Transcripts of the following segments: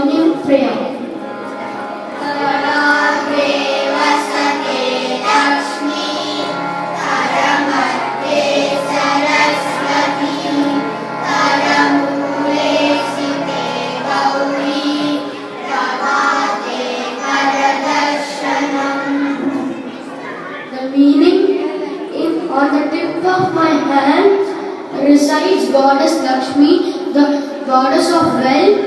morning prayer. The meaning on the tip of my hand resides Goddess Lakshmi, the goddess of wealth.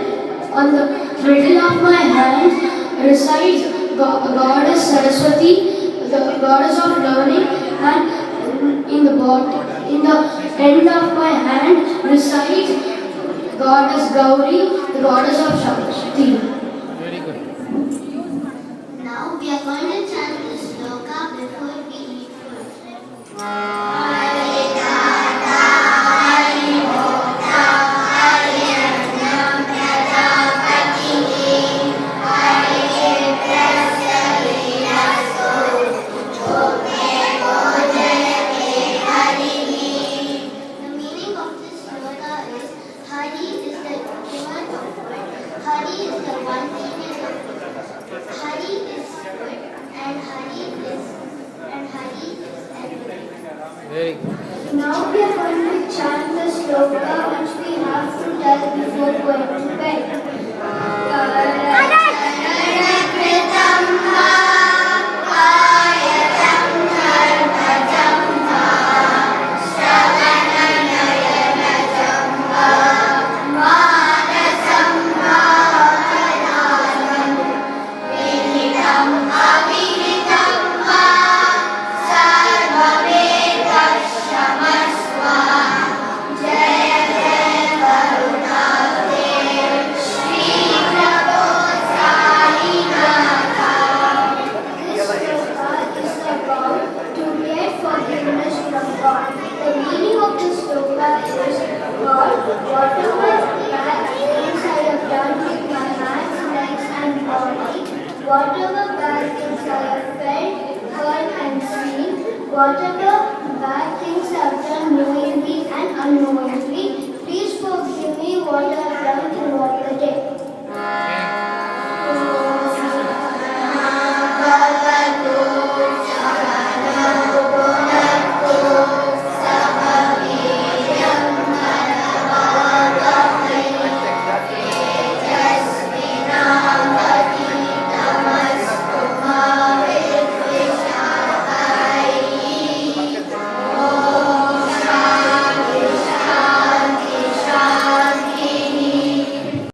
On the middle of my hand resides Goddess Saraswati, the goddess of learning, and in the end of my hand resides Goddess Gauri, the goddess of Shakti. Very good. Now we are going to chant the sloka before we eat food. Very good. Now we are going to chant the sloka which we have to tell before going to bed. Whatever bad things I have felt, heard and seen, whatever bad things I have done knowingly and unknowingly, please forgive me what I have done